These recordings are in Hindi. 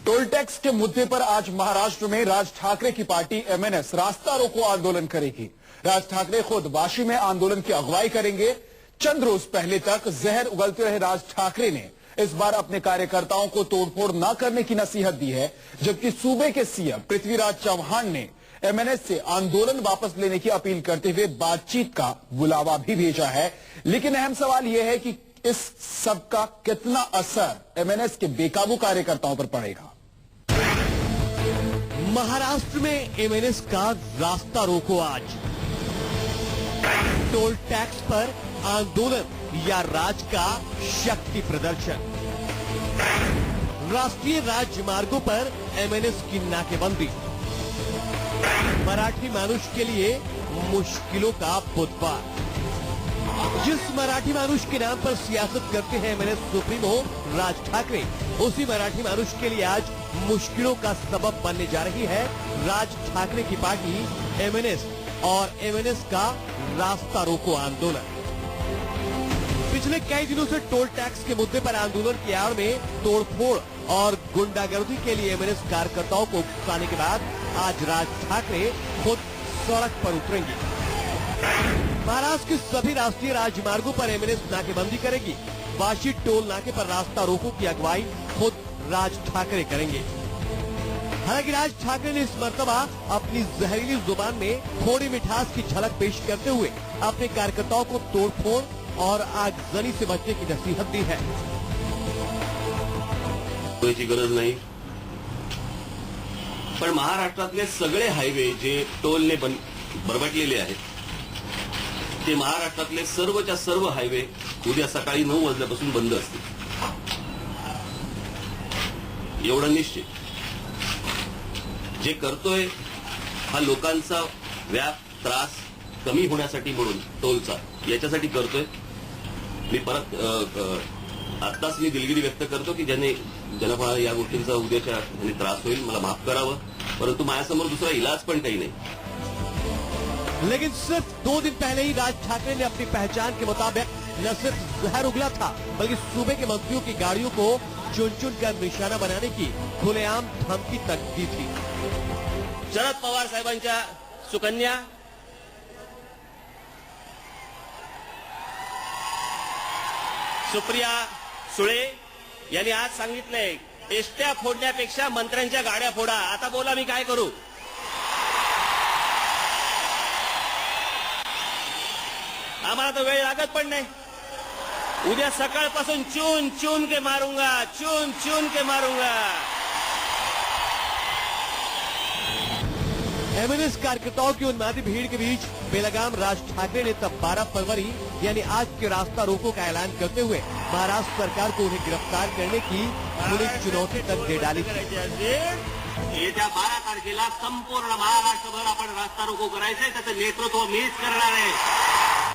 टोल टैक्स के मुद्दे पर आज महाराष्ट्र में राज ठाकरे की पार्टी एमएनएस रास्ता रोको आंदोलन करेगी। राज ठाकरे खुद वाशी में आंदोलन की अगुवाई करेंगे। चंद रोज पहले तक जहर उगलते रहे राज ठाकरे ने इस बार अपने कार्यकर्ताओं को तोड़फोड़ न करने की नसीहत दी है, जबकि सूबे के सीएम पृथ्वीराज चौहान ने एमएनएस से आंदोलन वापस लेने की अपील करते हुए बातचीत का बुलावा भी भेजा है। लेकिन अहम सवाल यह है कि इस सब का कितना असर एमएनएस के बेकाबू कार्यकर्ताओं पर पड़ेगा। महाराष्ट्र में एमएनएस का रास्ता रोको आज। टोल टैक्स पर आंदोलन या राज का शक्ति प्रदर्शन। राष्ट्रीय राजमार्गों पर एमएनएस की नाकेबंदी। मराठी मानुष के लिए मुश्किलों का बुधवार। जिस मराठी मानुष के नाम पर सियासत करते हैं एमएनएस सुप्रीमो राज ठाकरे, उसी मराठी मानुष के लिए आज मुश्किलों का सबब बनने जा रही है राज ठाकरे की पार्टी एमएनएस और एमएनएस का रास्ता रोको आंदोलन। पिछले कई दिनों से टोल टैक्स के मुद्दे पर आंदोलन की आड़ में तोड़फोड़ और गुंडागर्दी के लिए एमएनएस कार्यकर्ताओं को उकसाने के बाद आज राज ठाकरे खुद सड़क पर उतरेंगे। महाराष्ट्र के सभी राष्ट्रीय राजमार्गों पर एमएनएस नाकेबंदी करेगी। वाशी टोल नाके पर रास्ता रोको की अगुवाई खुद राज ठाकरे करेंगे। हालांकि राज ठाकरे ने इस मर्तबा अपनी जहरीली जुबान में थोड़ी मिठास की झलक पेश करते हुए अपने कार्यकर्ताओं को तोड़फोड़ और आगजनी से बचने की नसीहत दी है। कोणाची गरज नाही, पण महाराष्ट्रातले सगळे हायवे जे टोलने बरबटलेले आहेत ते महाराष्ट्रातले सर्वच्या सर्व हायवे उद्या सकाळी 9 वाजल्यापासून बंद असतील, एवढं निश्चित। जे करतोय हा लोकांचा व्याप त्रास कमी होण्यासाठी म्हणून टोलचा याच्यासाठी करतोय। मी परत आत्ताच मी दिलगिरी व्यक्त करतो की ज्यांना या गोष्टींचा उद्याच्या त्रास होईल, मला माफ करावं, परंतु माझ्यासमोर दुसरा इलाज पण काही नाही। लेकिन सिर्फ 2 दिन पहले ही राज ठाकरे ने अपनी पहचान के मुताबिक न सिर्फ जहर उगला था, बल्कि सूबे के मंत्रियों की गाड़ियों को चुन चुन कर निशाना बनाने की खुलेआम धमकी तक दी थी। शरद पवार साहेबांच्या सुकन्या, सुप्रिया सुळे यांनी आज सांगितलंय, एसट्या फोडण्यापेक्षा मंत्र्यांच्या गाड्या फोडा। आता बोला मी काय करू? आम्हाला तो वेळ लागत पण नाही। उद्या सकाळपासून चून चून के मारूंगा, चून चून के मारूंगा। एमएनएस कार्यकर्ताओं की उन्मादी भीड़ के बीच बेलगाम राज ठाकरे ने तब 12 फरवरी यानी आज के रास्ता रोको का ऐलान करते हुए महाराष्ट्र सरकार को उन्हें गिरफ्तार करने की खुली चुनौती तक दे डाली थी। येत्या 12 तारखेला संपूर्ण महाराष्ट्रभर आपण रास्ता रोको करायचंय, त्याचं नेतृत्व मीच करणार आहे।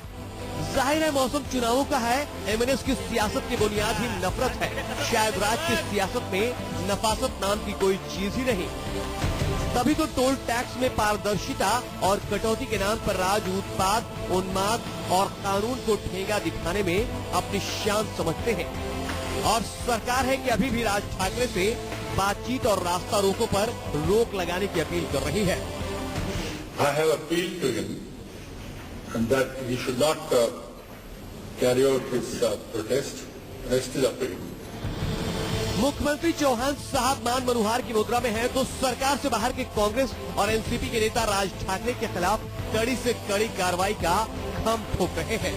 जाहिर है मौसम चुनावों का है। एमएनएस की सियासत की बुनियाद ही नफरत है। शायद राज की सियासत में नफासत नाम की कोई चीज ही नहीं। तभी तो टोल टैक्स में पारदर्शिता और कटौती के नाम पर राज उत्पाद, उन्माद और कानून को ठेंगा दिखाने में अपनी शान समझते हैं। और सरकार है कि अभी भी राज ठाकरे से बातचीत और रास्ता रोको पर रोक लगाने की अपील कर रही है। I have appealed to him and that he should not carry out his protest. Rest is up to him. मुख्यमंत्री चौहान साहब मान मनोहार की मुद्रा में हैं, तो सरकार से बाहर के कांग्रेस और एनसीपी के नेता राज ठाकरे के खिलाफ कड़ी से कड़ी कार्रवाई का खम ठोक रहे हैं।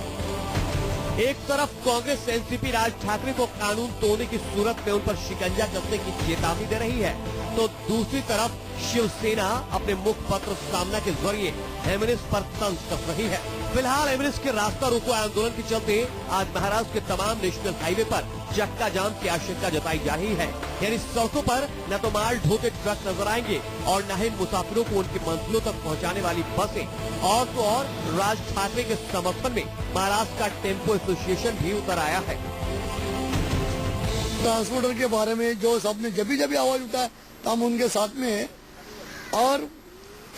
एक तरफ कांग्रेस एनसीपी राज ठाकरे को कानून तोड़ने की सूरत में उन पर शिकंजा कसने की चेतावनी दे रही है, तो दूसरी तरफ शिवसेना अपने मुखपत्र सामना के जरिए एमएनएस पर तंज कस रही है। फिलहाल एमएनएस के रास्ता रोको आंदोलन के चलते आज महाराष्ट्र के तमाम नेशनल हाईवे पर चक्का जाम की आशंका जताई जा रही है। यानी सड़कों पर न तो माल ढोते ट्रक नजर आएंगे और न ही मुसाफिरों को उनकी मंजिलों तक पहुंचाने वाली बसें। और तो और राज ठाकरे के समर्थन में महाराष्ट्र का टेम्पो एसोसिएशन भी उतर आया है। ट्रांसपोर्टर के बारे में जो सबने जब आवाज उठाया तो हम उनके साथ में है। और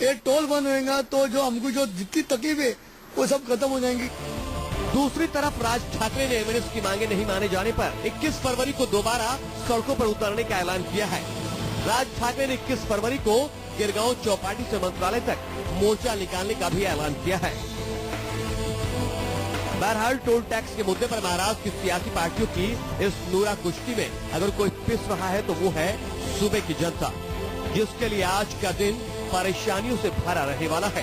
ये टोल बंद होगा तो जो हमको जो जितनी तकलीफ है वो सब खत्म हो जाएंगी। दूसरी तरफ राज ठाकरे ने एमएनएस की मांगे नहीं माने जाने पर 21 फरवरी को दोबारा सड़कों पर उतरने का ऐलान किया है। राज ठाकरे ने 21 फरवरी को गिरगांव चौपाटी से मंत्रालय तक मोर्चा निकालने का भी ऐलान किया है। बहरहाल टोल टैक्स के मुद्दे पर महाराष्ट्र की सियासी पार्टियों की इस नूरा कुश्ती में अगर कोई पिस रहा है तो वो है सूबे की जनता, जिसके लिए आज का दिन परेशानियों से भरा रहने वाला है।